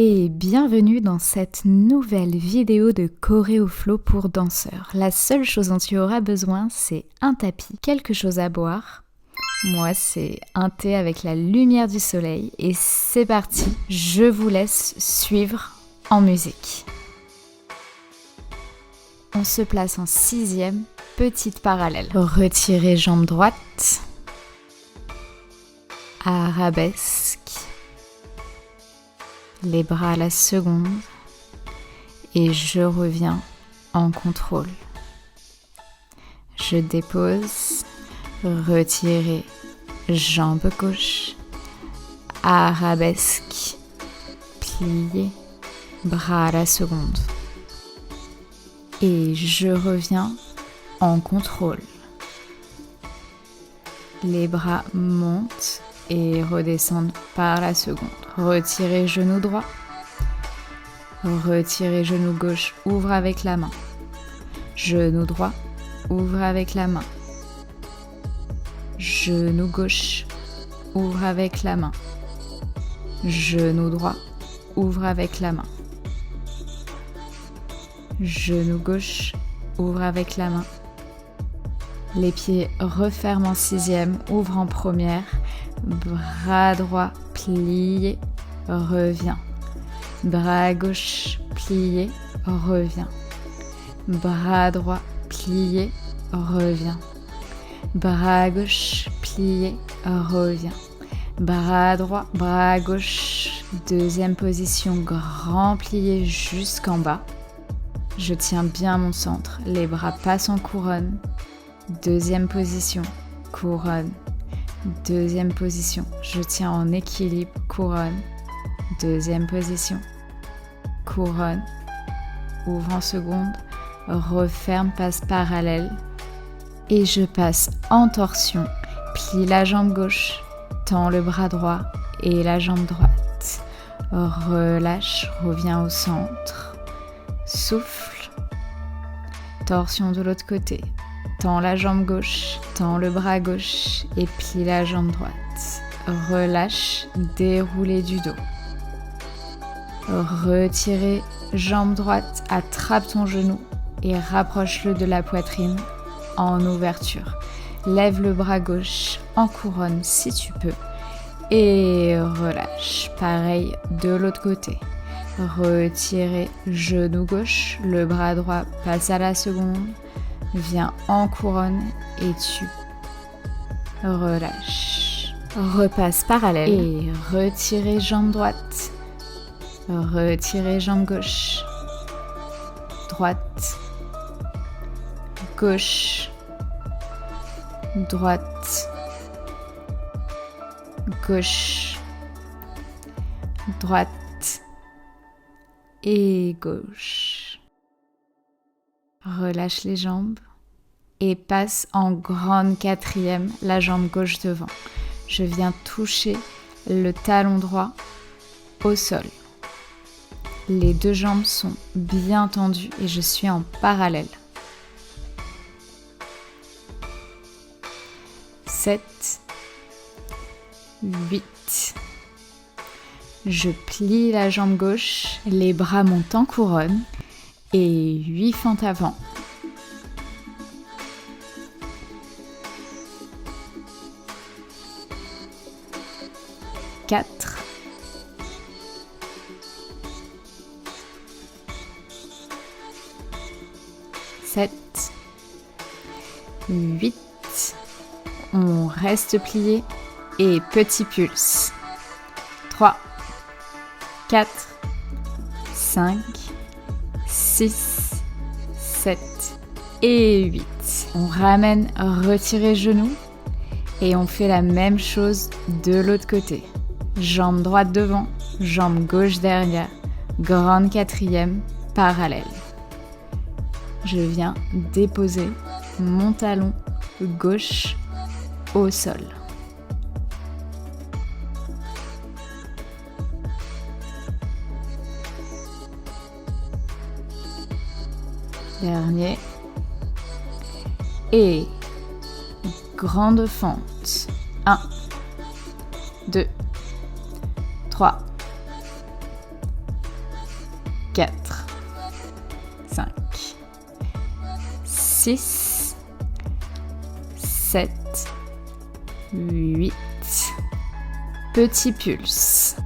Et bienvenue dans cette nouvelle vidéo de Choréoflow pour danseurs. La seule chose dont tu auras besoin, c'est un tapis, quelque chose à boire. Moi, c'est un thé avec la lumière du soleil. Et c'est parti, je vous laisse suivre en musique. On se place en 6e, petite parallèle. Retirez jambe droite, arabesque. Les bras à la seconde et je reviens en contrôle. Je dépose, retirez, jambe gauche, arabesque, plié, bras à la seconde. Et je reviens en contrôle. Les bras montent et redescendent par la seconde. Retirez genou droit. Retirez genou gauche, ouvre avec la main. Genou droit, ouvre avec la main. Genou gauche, ouvre avec la main. Genou droit, ouvre avec la main. Genou gauche, ouvre avec la main. Les pieds referment en 6e, ouvre en première. Bras droit plié, reviens. Bras gauche plié, reviens. Bras droit plié, reviens. Bras gauche plié, reviens. Bras droit, bras gauche. Deuxième position, grand plié jusqu'en bas. Je tiens bien mon centre, les bras passent en couronne. Deuxième position, couronne. Deuxième position, je tiens en équilibre, couronne. Deuxième position, couronne. Ouvre en seconde, referme, passe parallèle. Et je passe en torsion, plie la jambe gauche, tends le bras droit et la jambe droite. Relâche, reviens au centre. Souffle. Torsion de l'autre côté. Tends la jambe gauche, tends le bras gauche et plie la jambe droite. Relâche, déroulez du dos. Retirez jambe droite, attrape ton genou et rapproche-le de la poitrine en ouverture. Lève le bras gauche en couronne si tu peux et relâche. Pareil de l'autre côté. Retirez genou gauche, le bras droit passe à la seconde. Viens en couronne et tu relâches. Repasse parallèle et retirez jambe droite. Retirez jambe gauche. Droite. Gauche. Droite. Gauche. Droite. Et gauche. Relâche les jambes et passe en grande 4e, la jambe gauche devant. Je viens toucher le talon droit au sol. Les deux jambes sont bien tendues et je suis en parallèle. 7, 8. Je plie la jambe gauche, les bras montent en couronne. Et 8 fentes avant. 4. 7. 8. On reste plié et petit pulse. 3. 4. 5. 6, 7 et 8. On ramène, retirez genoux et on fait la même chose de l'autre côté. Jambe droite devant, jambe gauche derrière, grande 4e, parallèle. Je viens déposer mon talon gauche au sol. Dernier. Et grande fente. 1, 2, 3, 4, 5, 6, 7, 8. Petit pulse.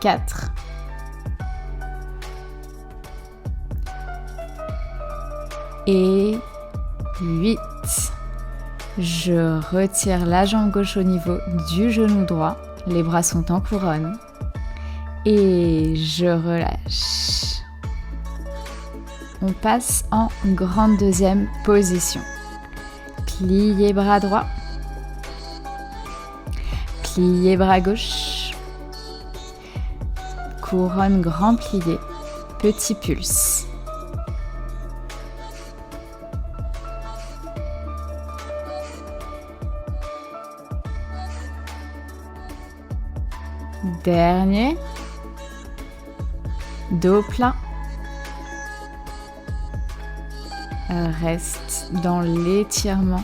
4. Et 8. Je retire la jambe gauche au niveau du genou droit. Les bras sont en couronne. Et je relâche. On passe en grande deuxième position. Pliez bras droit. Pliez bras gauche. Couronne grand plié. Petit pulse. Dernier. Dos plein. Reste dans l'étirement.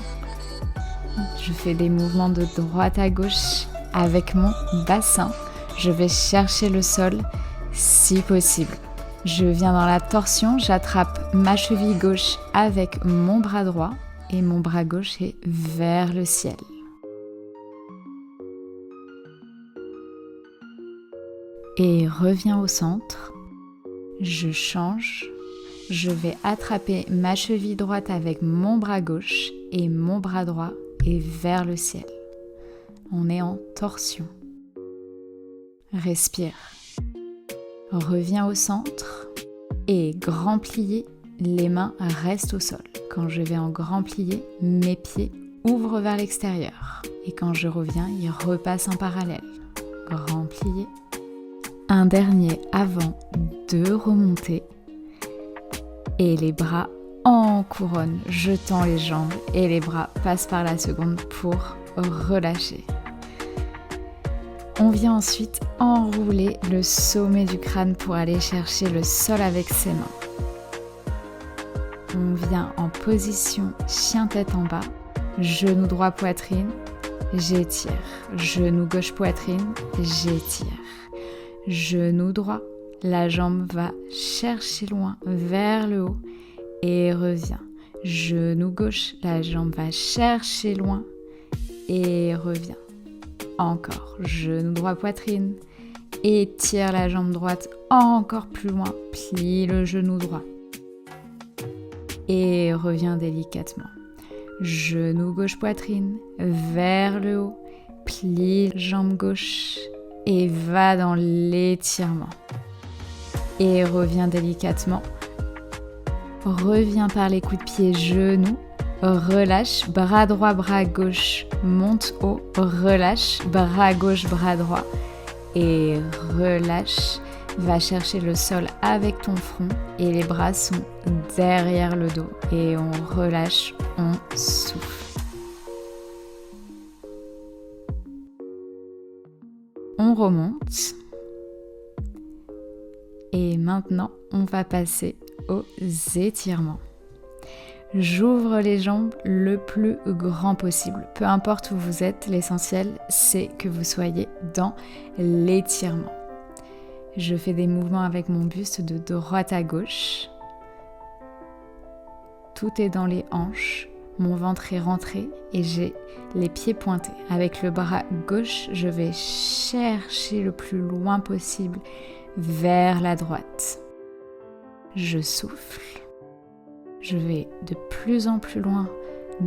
Je fais des mouvements de droite à gauche avec mon bassin. Je vais chercher le sol si possible. Je viens dans la torsion, j'attrape ma cheville gauche avec mon bras droit et mon bras gauche est vers le ciel. Et reviens au centre. Je change. Je vais attraper ma cheville droite avec mon bras gauche et mon bras droit est vers le ciel. On est en torsion. Respire. Reviens au centre et grand plié, les mains restent au sol. Quand je vais en grand plié, mes pieds ouvrent vers l'extérieur. Et quand je reviens, ils repassent en parallèle. Grand plié. Un dernier avant de remonter. Et les bras en couronne, je tends les jambes et les bras passent par la seconde pour relâcher. On vient ensuite enrouler le sommet du crâne pour aller chercher le sol avec ses mains. On vient en position chien tête en bas, genou droit poitrine, j'étire. Genou gauche poitrine, j'étire. Genou droit, la jambe va chercher loin vers le haut et revient. Genou gauche, la jambe va chercher loin et revient. Encore, genou droit poitrine, étire la jambe droite encore plus loin, plie le genou droit et reviens délicatement. Genou gauche poitrine, vers le haut, plie jambe gauche et va dans l'étirement. Et reviens délicatement. Reviens par les coups de pied genoux. Relâche, bras droit, bras gauche, monte haut, relâche, bras gauche, bras droit et relâche, va chercher le sol avec ton front et les bras sont derrière le dos et on relâche, on souffle. On remonte et maintenant on va passer aux étirements. J'ouvre les jambes le plus grand possible. Peu importe où vous êtes, l'essentiel, c'est que vous soyez dans l'étirement. Je fais des mouvements avec mon buste de droite à gauche. Tout est dans les hanches. Mon ventre est rentré et j'ai les pieds pointés. Avec le bras gauche, je vais chercher le plus loin possible vers la droite. Je souffle. Je vais de plus en plus loin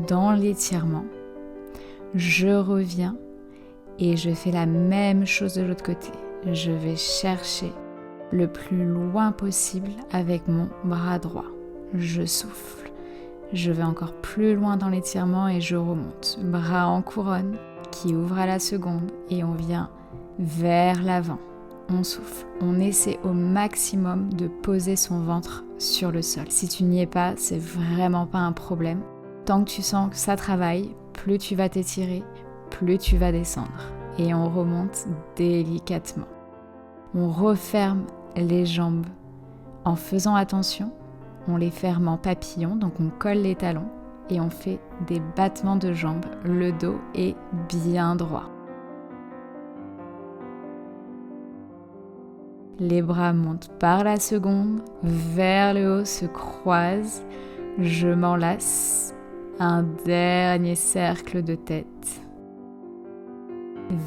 dans l'étirement. Je reviens et je fais la même chose de l'autre côté. Je vais chercher le plus loin possible avec mon bras droit. Je souffle. Je vais encore plus loin dans l'étirement et je remonte. Bras en couronne qui ouvre à la seconde et on vient vers l'avant. On souffle, on essaie au maximum de poser son ventre sur le sol. Si tu n'y es pas, c'est vraiment pas un problème. Tant que tu sens que ça travaille, plus tu vas t'étirer, plus tu vas descendre. Et on remonte délicatement. On referme les jambes en faisant attention. On les ferme en papillon, donc on colle les talons et on fait des battements de jambes. Le dos est bien droit. Les bras montent par la seconde, vers le haut se croisent. Je m'enlace. Un dernier cercle de tête.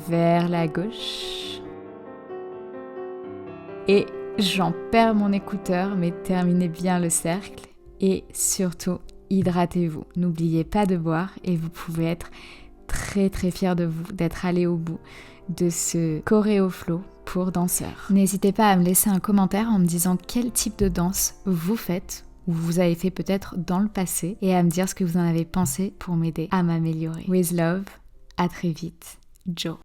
Vers la gauche. Et j'en perds mon écouteur, mais terminez bien le cercle. Et surtout, hydratez-vous. N'oubliez pas de boire et vous pouvez être très très fiers de vous, d'être allé au bout de ce choréo-flow pour danseurs. N'hésitez pas à me laisser un commentaire en me disant quel type de danse vous faites ou vous avez fait peut-être dans le passé et à me dire ce que vous en avez pensé pour m'aider à m'améliorer. With love, à très vite, Jo.